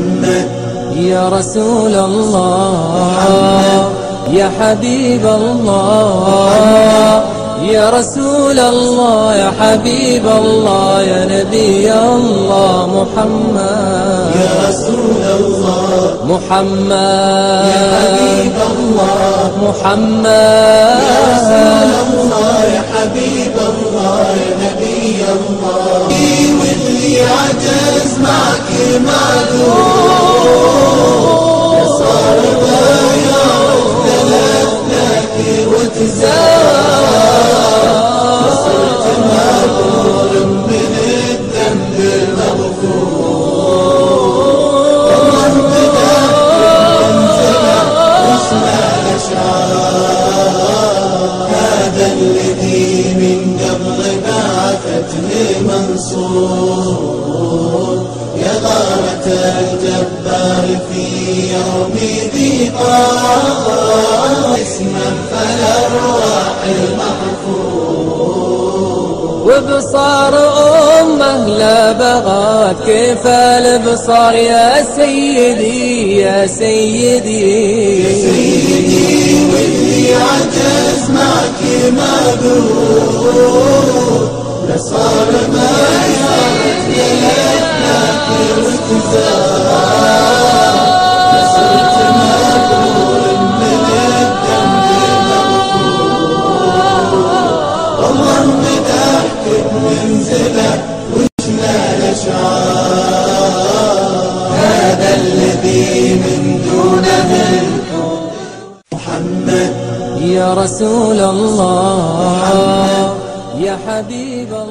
محمد يا رسول الله محمد يا حبيب الله يا رسول الله يا حبيب الله يا نبي الله محمد يا رسول الله محمد يا حبيب الله محمد يا رسول الله يا حبيب الله يا نبي الله واللي عجز معك معذور يا صار ما يعرف ثلاث لك وتزار صرت مغفور من الذنب المغفور الله بدأ منزله واسمع الأشعار هذا الذي من قبل بعثتني منصور يا غارة الجبار في يوم ضيقان اسما فالأرواح المحفور وبصار أمه لا بغات كيف البصار يا سيدي يا سيدي يا سيدي واللي عجز معك معذور لصار ما يعرف لك وتزار لصرت مغفور من الذنب المغفور الله مدحك بمنزله وجنا الأشعار هذا الذي من دونه الكون محمد يا رسول الله محمد يا حبيب الله.